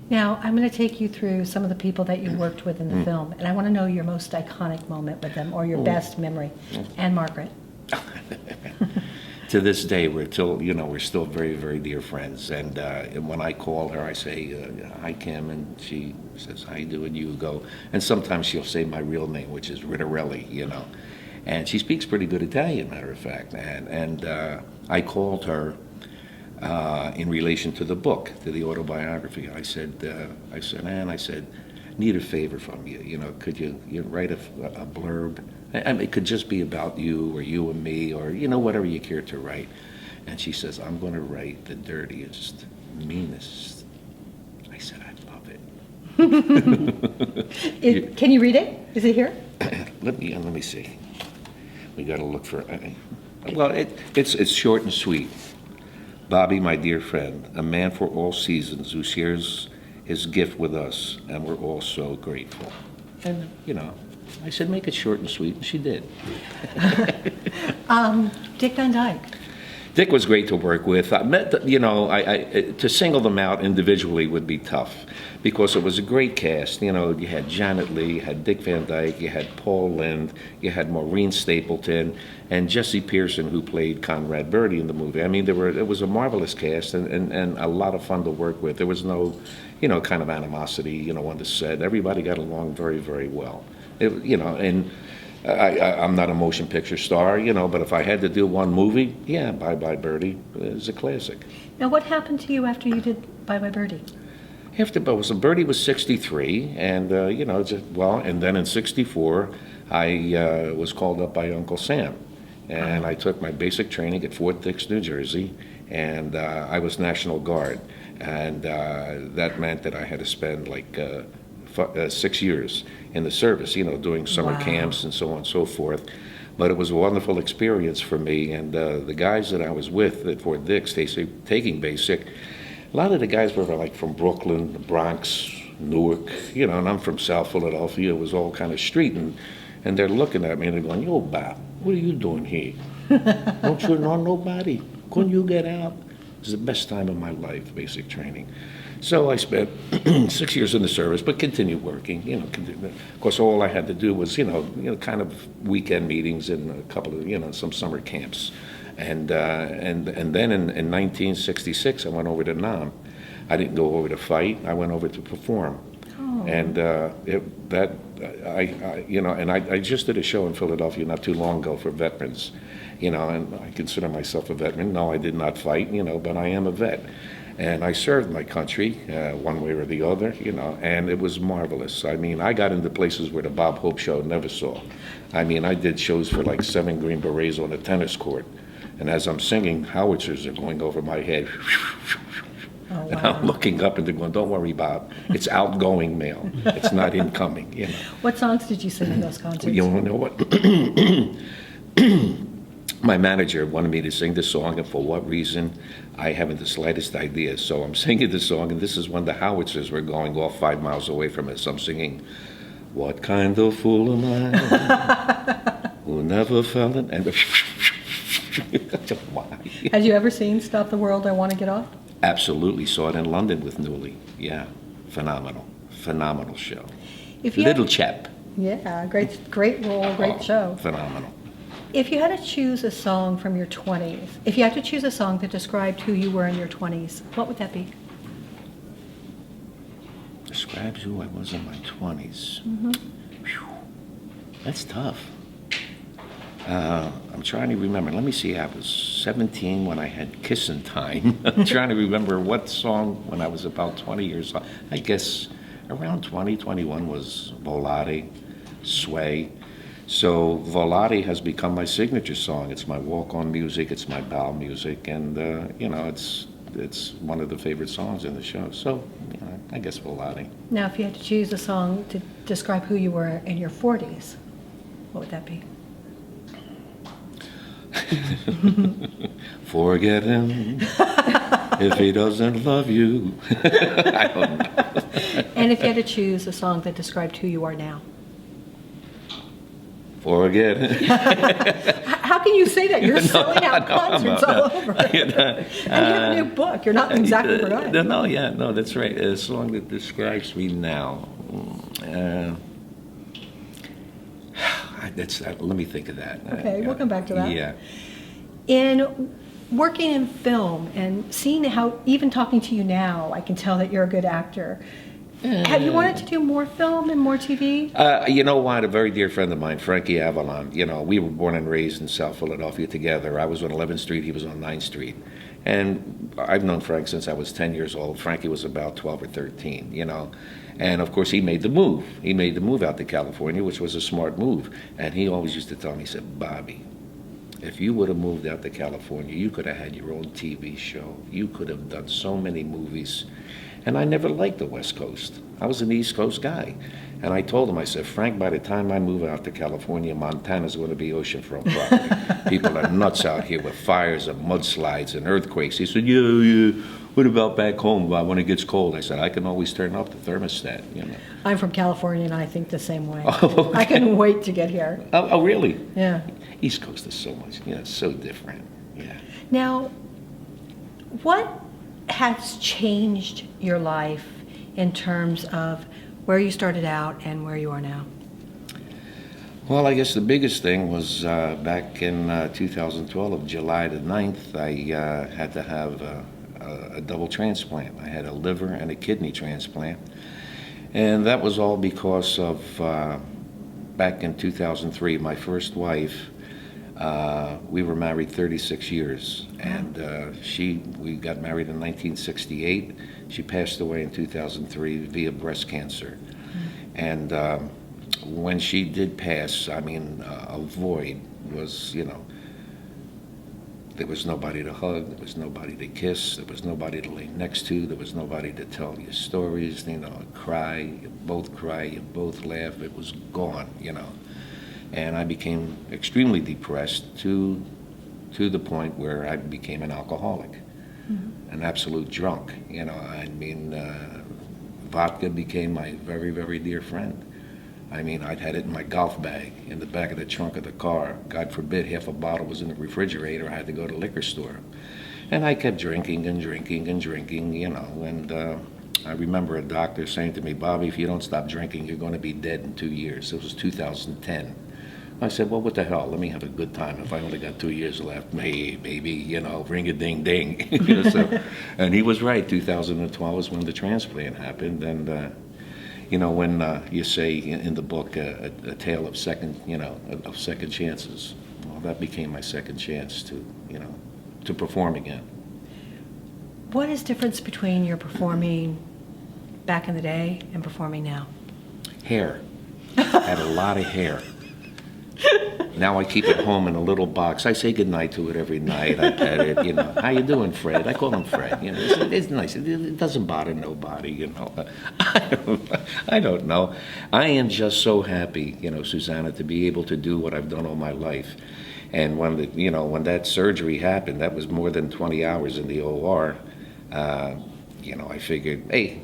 Now, I'm going to take you through some of the people that you worked with in the film, and I want to know your most iconic moment with them or your best memory. And Margaret. To this day, we're still very, very dear friends. And when I call her, I say, "Hi, Kim," and she says, "How you doing, Hugo?" And sometimes she'll say my real name, which is Rydell, And she speaks pretty good Italian, matter of fact. And I called her in relation to the book, to the autobiography. I said, Ann, I said, need a favor from you. Could you write a blurb? I mean, it could just be about you or you and me or, whatever you care to write. And she says, I'm going to write the dirtiest, meanest. I said, I love it. Can you read it? Is it here? Let me see. We got to look for. Well, it's short and sweet. Bobby, my dear friend, a man for all seasons who shares his gift with us, and we're all so grateful. And I said make it short and sweet, and she did. Dick Van Dyke. Dick was great to work with. I met, to single them out individually would be tough because it was a great cast. You had Janet Leigh, you had Dick Van Dyke, you had Paul Lynde, you had Maureen Stapleton, and Jesse Pearson, who played Conrad Birdie in the movie. I mean, it was a marvelous cast and a lot of fun to work with. There was no, kind of animosity, on the set. Everybody got along very, very well. And I'm not a motion picture star, but if I had to do one movie, yeah, Bye Bye Birdie is a classic. Now, what happened to you after you did Bye Bye Birdie? Birdie was 63, and, and then in 64, I was called up by Uncle Sam, and I took my basic training at Fort Dix, New Jersey, and I was National Guard, and that meant that I had to spend 6 years in the service, doing summer camps and so on and so forth. But it was a wonderful experience for me, and the guys that I was with at Fort Dix, they say taking basic, a lot of the guys were from Brooklyn, the Bronx, Newark, and I'm from South Philadelphia. It was all kind of street, and they're looking at me and they're going, "Yo, Bob, what are you doing here? Don't you know nobody? Couldn't you get out?" It was the best time of my life, basic training. So I spent 6 years in the service, but continued working. Of course, all I had to do was, kind of weekend meetings and a couple of, some summer camps, and then in 1966, I went over to Nam. I didn't go over to fight. I went over to perform, and I just did a show in Philadelphia not too long ago for veterans, and I consider myself a veteran. No, I did not fight, but I am a vet. And I served my country one way or the other, and it was marvelous. I mean, I got into places where the Bob Hope Show never saw. I mean, I did shows for 7 Green Berets on a tennis court, and as I'm singing, howitzers are going over my head. Oh, wow. And I'm looking up and they're going, "Don't worry, Bob, it's outgoing mail. It's not incoming." What songs did you sing in those concerts? You want to know what? My manager wanted me to sing the song, and for what reason, I haven't the slightst idea. So I'm singing the song, and this is when the howitzers were going off 5 miles away from us. I'm singing, "What kind of fool am I who never fell in..." And why? Had you ever seen Stop the World, I Want to Get Off? Absolutely. Saw it in London with Newley. Yeah, phenomenal show. If you Little had, chap. Yeah, great role, great show. Phenomenal. If you had to choose a song from your 20s, if you had to choose a song that described who you were in your 20s, what would that be? Describes who I was in my 20s. Whew. That's tough. I'm trying to remember. Let me see. I was 17 when I had Kissin' Time. I'm trying to remember what song when I was about 20 years old. I guess around 20, 21 was Volare, Sway. So Volare has become my signature song. It's my walk-on music. It's my bow music, and it's one of the favorite songs in the show. So I guess Volare. Now, if you had to choose a song to describe who you were in your 40s, what would that be? Forget him if he doesn't love you. I don't know. And if you had to choose a song that described who you are now? Forget him. How can you say that? You're selling out concerts all over. And you have a new book. You're not exactly forgotten. No, that's right. A song that describes me now. Let me think of that. Okay, we'll come back to that. Yeah. In working in film and seeing how, even talking to you now, I can tell that you're a good actor. Have you wanted to do more film and more TV? You know what? A very dear friend of mine, Frankie Avalon, we were born and raised in South Philadelphia together. I was on 11th Street, he was on 9th Street. And I've known Frank since I was 10 years old. Frankie was about 12 or 13, And of course, he made the move. He made the move out to California, which was a smart move. And he always used to tell me, he said, Bobby, if you would have moved out to California, you could have had your own TV show. You could have done so many movies. And I never liked the West Coast. I was an East Coast guy. And I told him, I said, Frank, by the time I move out to California, Montana's going to be oceanfront property. People are nuts out here with fires and mudslides and earthquakes. He said, yeah, what about back home when it gets cold? I said, I can always turn up the thermostat, I'm from California, and I think the same way. Oh, okay. I couldn't wait to get here. Oh, really? Yeah. East Coast is so much, so different. Yeah. Now, what has changed your life in terms of where you started out and where you are now? Well, I guess the biggest thing was back in 2012, July the 9th, I had to have a double transplant. I had a liver and a kidney transplant. And that was all because of, back in 2003, my first wife, we were married 36 years, and we got married in 1968. She passed away in 2003 via breast cancer. And when she did pass, a void was, there was nobody to hug, there was nobody to kiss, there was nobody to lay next to, there was nobody to tell you stories, cry, you both laugh, it was gone, And I became extremely depressed to the point where I became an alcoholic, an absolute drunk. Vodka became my very, very dear friend. I'd had it in my golf bag, in the back of the trunk of the car. God forbid, half a bottle was in the refrigerator. I had to go to the liquor store. And I kept drinking and drinking and drinking, and I remember a doctor saying to me, Bobby, if you don't stop drinking, you're going to be dead in 2 years. It was 2010. I said, well, what the hell? Let me have a good time. If I only got 2 years left, maybe, ring-a-ding-ding. And he was right. 2012 is when the transplant happened. And, when you say in the book a tale of second chances, well, that became my second chance to perform again. What is the difference between your performing back in the day and performing now? Hair. I had a lot of hair. Now I keep it home in a little box. I say goodnight to it every night. I pet it, How you doing, Fred? I call him Fred. It's nice. It doesn't bother nobody, I don't know. I am just so happy, Susanna, to be able to do what I've done all my life. And when that surgery happened, that was more than 20 hours in the OR. I figured, hey,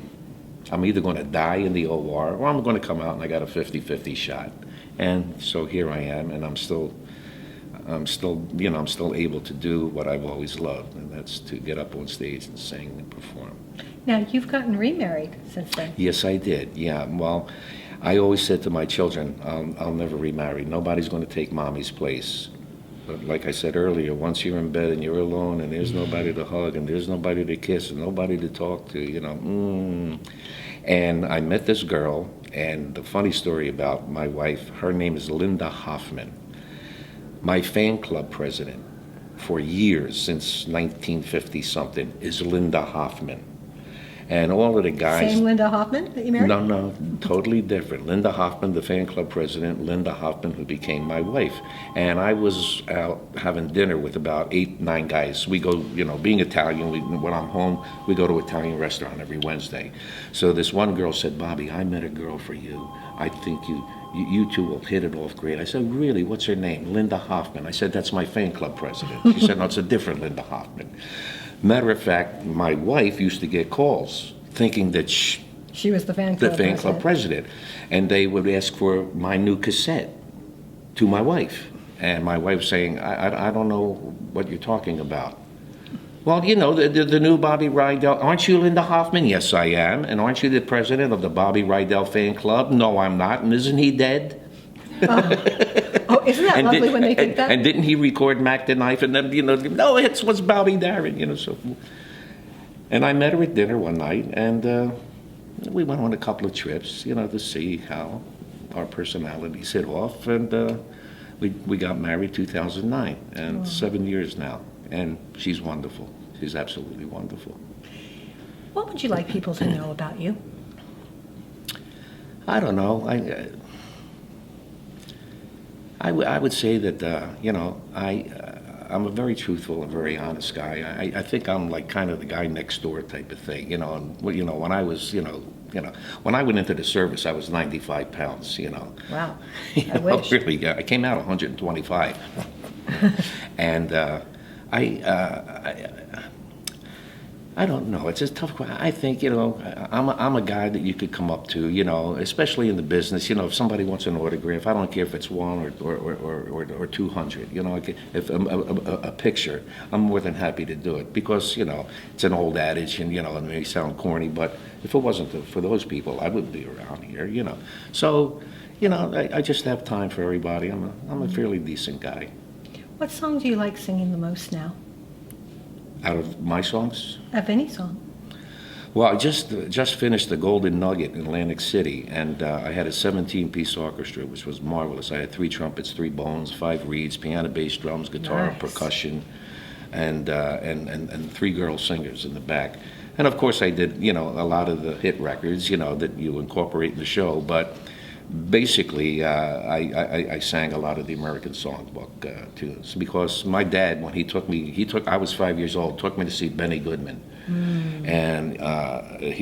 I'm either going to die in the OR or I'm going to come out and I got a 50-50 shot. And so here I am, and I'm still able to do what I've always loved, and that's to get up on stage and sing and perform. Now, you've gotten remarried since then. Yes, I did. Yeah. Well, I always said to my children, I'll never remarry. Nobody's going to take mommy's place. But like I said earlier, once you're in bed and you're alone and there's nobody to hug and there's nobody to kiss and nobody to talk to, And I met this girl, and the funny story about my wife, her name is Linda Hoffman. My fan club president for years, since 1950-something, is Linda Hoffman. And all of the guys... Same Linda Hoffman that you married? No, totally different. Linda Hoffman, the fan club president, Linda Hoffman, who became my wife. And I was out having dinner with about 8, 9 guys. We go, being Italian, when I'm home, we go to an Italian restaurant every Wednesday. So this one girl said, Bobby, I met a girl for you. I think you two will hit it off great. I said, really? What's her name? Linda Hoffman. I said, that's my fan club president. She said, no, it's a different Linda Hoffman. Matter of fact, my wife used to get calls thinking that she was the fan club president. And they would ask for my new cassette to my wife. And my wife saying, I don't know what you're talking about. Well, you know, the new Bobby Rydell. Aren't you Linda Hoffman? Yes, I am. And aren't you the president of the Bobby Rydell fan club? No, I'm not. And isn't he dead? Oh, isn't that lovely when they think that? And didn't he record Mac the Knife? And then, you know, no, it was Bobby Darin, you know. So, and I met her at dinner one night, and we went on a couple of trips, you know, to see how our personalities hit off. And we got married 2009, and 7 years now. And she's wonderful. She's absolutely wonderful. What would you like people to know about you? I don't know. I would say that, you know, I'm a very truthful and very honest guy. I think I'm like kind of the guy next door type of thing, you know. And, you know, when I was, when I went into the service, I was 95 pounds, you know. Wow, You I know, wish. really, yeah, I came out 125. And I don't know. It's a tough question. I think, you know, I'm a guy that you could come up to, you know, especially in the business. You know, if somebody wants an autograph, I don't care if it's one or 200. You know, if a picture, I'm more than happy to do it because, you know, it's an old adage, and you know, it may sound corny, but if it wasn't for those people, I wouldn't be around here. You know, so you know, I just have time for everybody. I'm a fairly decent guy. What song do you like singing the most now? Out of my songs. Of any song? Well, I just finished the Golden Nugget in Atlantic City, and I had a 17-piece orchestra, which was marvelous. I had 3 trumpets, 3 bones, 5 reeds, piano, bass, drums, guitar, Nice. percussion, and 3 girl singers in the back. And of course, I did, you know, a lot of the hit records, you know, that you incorporate in the show. But basically, I sang a lot of the American Songbook tunes because my dad, when I was 5 years old, took me to see Benny Goodman. And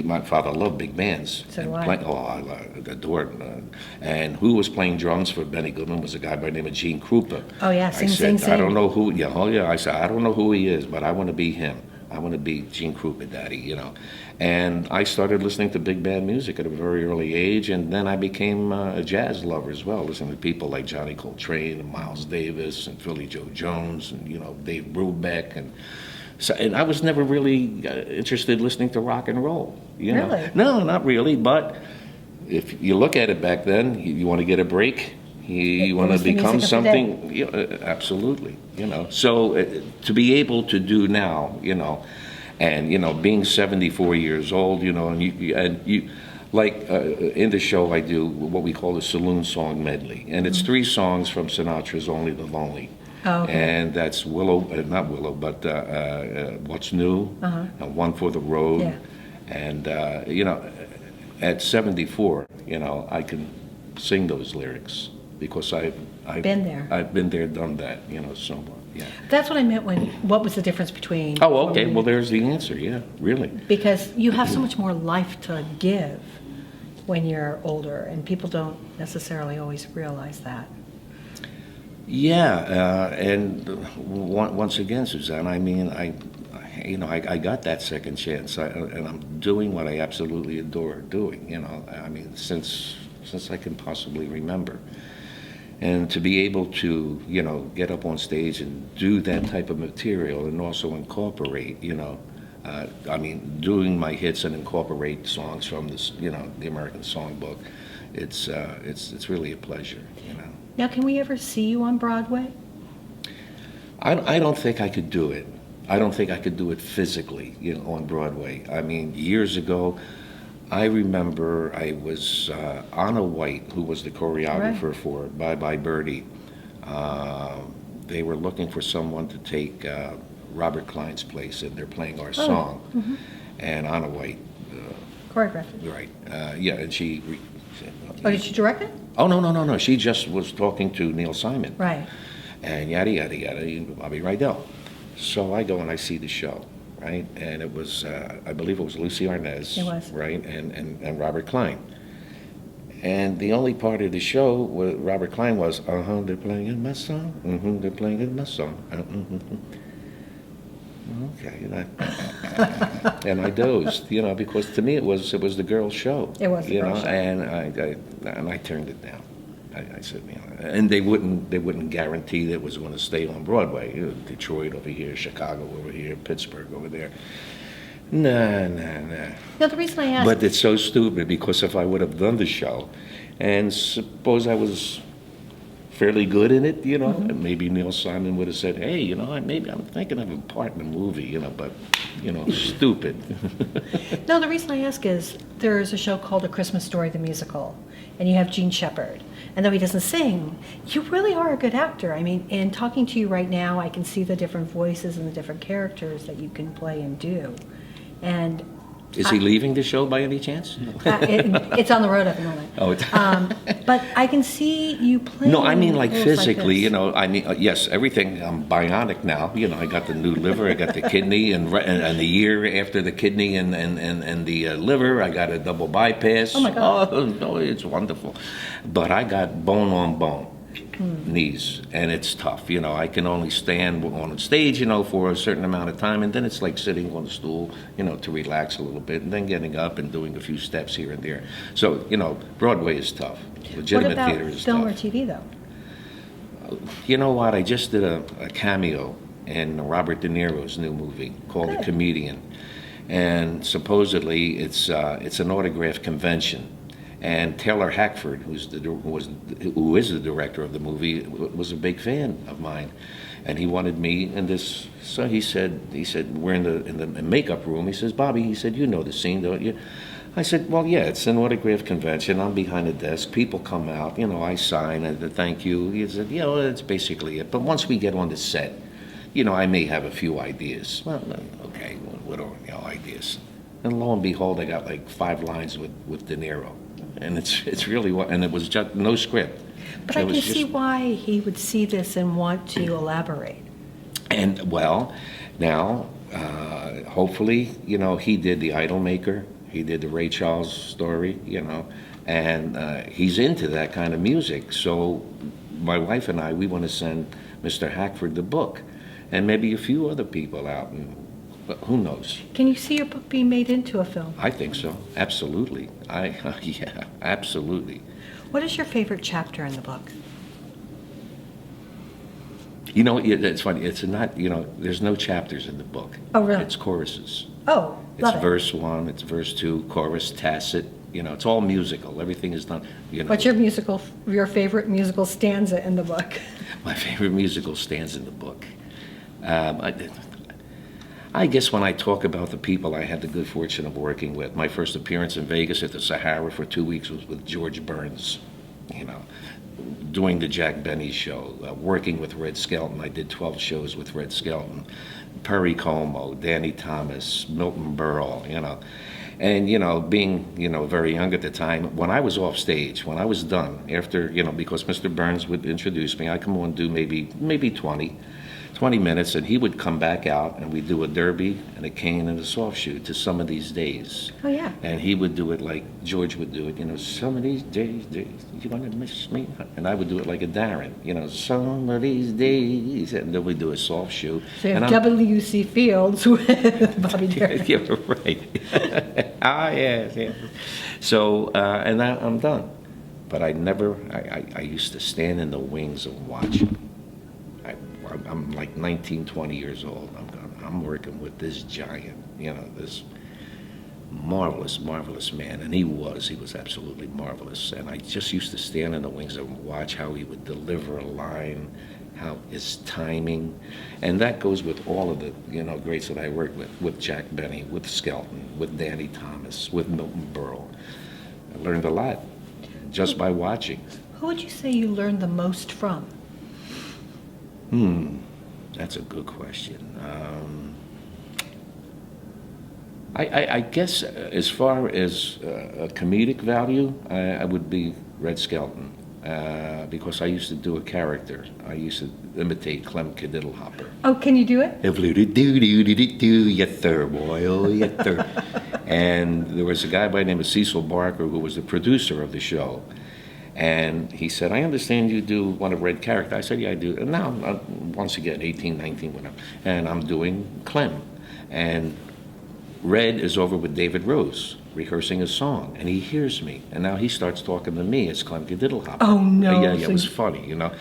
my father loved big bands. So and do I. I adored him. And who was playing drums for Benny Goodman was a guy by the name of Gene Krupa. Oh, yeah, I sing, said, sing, sing. I don't know who, yeah, oh yeah, I said, I don't know who he is, but I want to be him. I want to be Gene Krupa, Daddy, you know. And I started listening to big band music at a very early age, and then I became a jazz lover as well, listening to people like Johnny Coltrane and Miles Davis and Philly Joe Jones and, you know, Dave Brubeck. And I was never really interested in listening to rock and roll, you know. Really? No, not really, but if you look at it back then, you want to get a break, you want to was the become music of the day. something, you know, absolutely, you know. So to be able to do now, you know, and you know, being 74 years old, you know, and you like in the show I do what we call the saloon song medley, and it's 3 songs from Sinatra's "Only the Lonely." Oh, okay. And that's not Willow, but What's New, and One for the Road. Yeah. And, you know, at 74, you know, I can sing those lyrics because I've Been there. I've been there, done that, you know, so, yeah. That's what I meant what was the difference between... Oh, okay, well, there's the answer, yeah, really. Because you have so much more life to give when you're older, and people don't necessarily always realize that. Yeah, and once again, Suzanne, I mean, I got that second chance, and I'm doing what I absolutely adore doing. You know, I mean, since I can possibly remember, and to be able to, you know, get up on stage and do that type of material, and also incorporate, you know, I mean, doing my hits and incorporate songs from this, you know, the American Songbook. It's really a pleasure, you know. Now, can we ever see you on Broadway? I don't think I could do it. I don't think I could do it physically, you know, on Broadway. I mean, years ago, I remember I was Anna White, who was the choreographer Right. for Bye Bye Birdie. They were looking for someone to take Robert Klein's place, and they're playing our song. And Anna White, Choreographed. right? Yeah, and she. Oh, did you direct it? Oh no! She just was talking to Neil Simon. Right. And yada yada yada, Bobby Rydell. So I go and I see the show, right? And it was, I believe it was Lucy Arnaz, It was. right? And Robert Klein. And the only part of the show with Robert Klein was, they're playing my song, they're playing my song. Okay, and I dozed, you know, because to me it was the girl's show. It was the you girl's know, show. and I turned it down. I said, you know, and they wouldn't guarantee that it was going to stay on Broadway. You know, Detroit over here, Chicago over here, Pittsburgh over there. Nah. No, the reason I ask. But it's so stupid because if I would have done the show, and suppose I was fairly good in it, you know, and maybe Neil Simon would have said, hey, you know, maybe I'm thinking of a part in a movie, you know, but, you know, stupid. No, the reason I ask is there's a show called A Christmas Story, the musical, and you have Gene Shepard. And though he doesn't sing, you really are a good actor. I mean, in talking to you right now, I can see the different voices and the different characters that you can play and do. And Is he leaving the show by any chance? it's on the road at the moment. Oh, but I can see you playing. no, I mean like roles physically, this. you know, I mean, yes, everything, I'm bionic now. You know, I got the new liver, I got the kidney, and the year after the kidney and the liver, I got a double bypass. Oh, my God. Oh, no, it's wonderful. But I got bone on bone. Knees, and it's tough. You know, I can only stand on stage, you know, for a certain amount of time, and then it's like sitting on a stool, you know, to relax a little bit, and then getting up and doing a few steps here and there. So, you know, Broadway is tough. Legitimate theater is film tough. or TV, though? You know what? I just did a cameo in Robert De Niro's new movie called Good. The Comedian, and supposedly it's an autograph convention. And Taylor Hackford, who is the director of the movie, was a big fan of mine, and he wanted me in this. So he said we're in the makeup room. He says, Bobby, he said, you know the scene, don't you? I said, well, yeah, it's an autograph convention. I'm behind the desk. People come out, you know, I sign and thank you. He said, you know, that's basically it. But once we get on the set, you know, I may have a few ideas. Well, okay, what are ideas? And lo and behold, I got like 5 lines with De Niro. And it's really and it was just no script. But It I was can just- see why he would see this and want to elaborate. And well, now hopefully, you know, he did The Idolmaker, he did the Ray Charles story, you know, and he's into that kind of music. So my wife and I, we want to send Mr. Hackford the book, and maybe a few other people out, and but who knows? Can you see your book being made into a film? I think so. Absolutely. Yeah, absolutely. What is your favorite chapter in the book? You know, it's funny. It's not, you know, there's no chapters in the book. Oh, really? It's choruses. Oh, It's love it. verse 1, it's verse 2, chorus, tacit. You know, it's all musical. Everything is done, you know. What's your favorite musical stanza in the book? My favorite musical stands in the book. I guess when I talk about the people I had the good fortune of working with, my first appearance in Vegas at the Sahara for 2 weeks was with George Burns, you know, doing the Jack Benny show, working with Red Skelton. I did 12 shows with Red Skelton, Perry Como, Danny Thomas, Milton Berle, you know. And, you know, being, you know, very young at the time, when I was off stage, when I was done, after, you know, because Mr. Burns would introduce me, I'd come on and do maybe 20 minutes, and he would come back out, and we'd do a derby and a cane and a soft shoe to Some of These Days. Oh, yeah. And he would do it like George would do it, you know, some of these days, you're going to miss me. And I would do it like a Darren, you know, some of these days. And then we'd do a soft shoe. So you And have W.C. Fields with Bobby Darin. yeah, right. Yes. So, and I'm done. But I used to stand in the wings and watch him. I'm like 19, 20 years old. I'm working with this giant, you know, this marvelous man. And he was absolutely marvelous. And I just used to stand in the wings and watch how he would deliver a line, how his timing. And that goes with all of the, you know, greats that I worked with Jack Benny, with Skelton, with Danny Thomas, with Milton Berle. I learned a lot just by watching. Who would you say you learned the most from? That's a good question. I guess as far as a comedic value, I would be Red Skelton, because I used to do a character. I used to imitate Clem Kadiddlehopper. Oh, can you do it? Yes, sir, boy, oh, yes, sir. And there was a guy by the name of Cecil Barker who was the producer of the show. And he said, I understand you do one of Red character. I said, yeah, I do. And now, once again, 18, 19, whatever. And I'm doing Clem. And Red is over with David Rose. rehearsing a song, and he hears me, and now he starts talking to me as Clem Diddlehopper. Oh, no. Yeah, So it was funny, you know.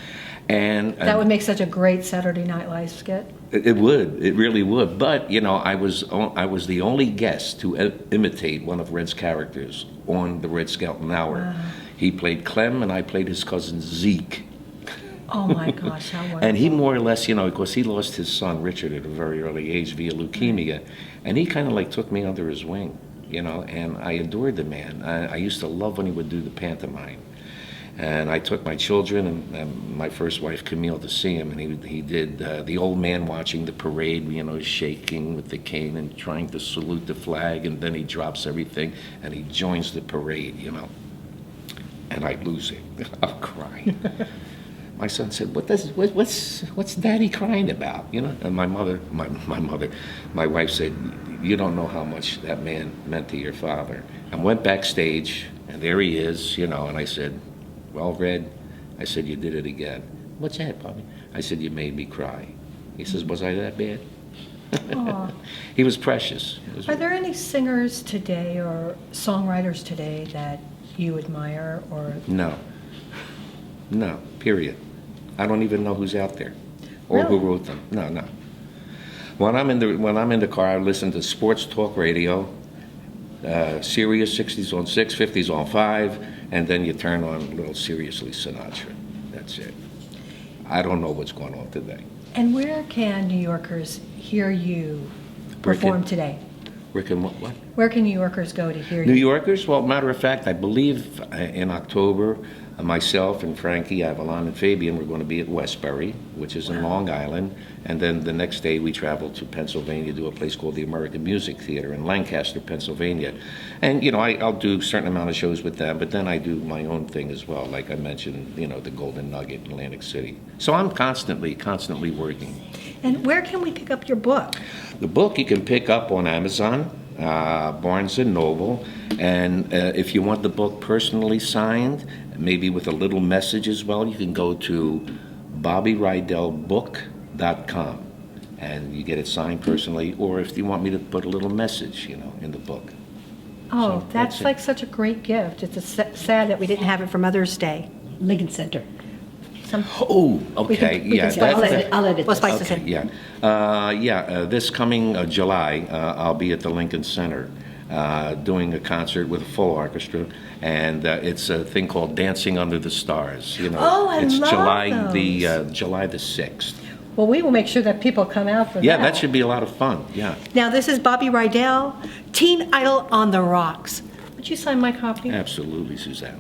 And that would make such a great Saturday Night Live skit. it would, it really would. But you know, I was the only guest to imitate one of Red's characters on the Red Skelton Hour. Wow. He played Clem, and I played his cousin Zeke. Oh my gosh, how wonderful. And he more or less, you know, because he lost his son Richard at a very early age via leukemia, and he kind of like took me under his wing, you know. And I adored the man. I used to love when he would do the pantomime. And I took my children and my first wife Camille to see him, and he did the old man watching the parade, you know, shaking with the cane and trying to salute the flag, and then he drops everything and he joins the parade, you know. And I lose it. I'm crying. My son said, "What's Daddy crying about?" You know. And my wife said, "You don't know how much that man meant to your father." And went backstage, and there he is, you know. And I said, "Well, Red," I said, "you did it again." "What's that, Bobby?" I said, "You made me cry." He says, "Was I that bad?" Aw. He was precious. Are there any singers today or songwriters today that you admire or? No, period. I don't even know who's out there or who Really? wrote them. No. When I'm in the car, I listen to sports talk radio, Sirius 60s on 6, 50s on 5, and then you turn on a little Seriously Sinatra. That's it. I don't know what's going on today. And where can New Yorkers hear you Where perform can- today? Rick and what? Where can New Yorkers go to hear New you? Yorkers? Well, matter of fact, I believe in October, myself and Frankie Avalon and Fabian were going to be at Westbury, which is in Long Island. And then the next day we traveled to Pennsylvania to a place called the American Music Theater in Lancaster, Pennsylvania. And, you know, I'll do a certain amount of shows with them, but then I do my own thing as well. Like I mentioned, you know, the Golden Nugget in Atlantic City. So I'm constantly working. And where can we pick up your book? The book you can pick up on Amazon, Barnes & Noble, and if you want the book personally signed, maybe with a little message as well, you can go to BobbyRydellBook.com, and you get it signed personally, or if you want me to put a little message, you know, in the book. Oh, So, that's that's it. like such a great gift. It's sad that we didn't have it for Mother's Day. Lincoln Center. Oh, okay, we can yeah. spice I'll this edit- in. I'll edit We'll this. spice this Okay, in. yeah. This coming July, I'll be at the Lincoln Center doing a concert with a full orchestra, and it's a thing called Dancing Under the Stars. You know, Oh, I it's love July the 6th. Well, we will make sure that people come out for Yeah, that. that should be a lot of fun. Yeah, Now, this is Bobby Rydell, Teen Idol on the Rocks. Would you sign my copy? absolutely, Susanna.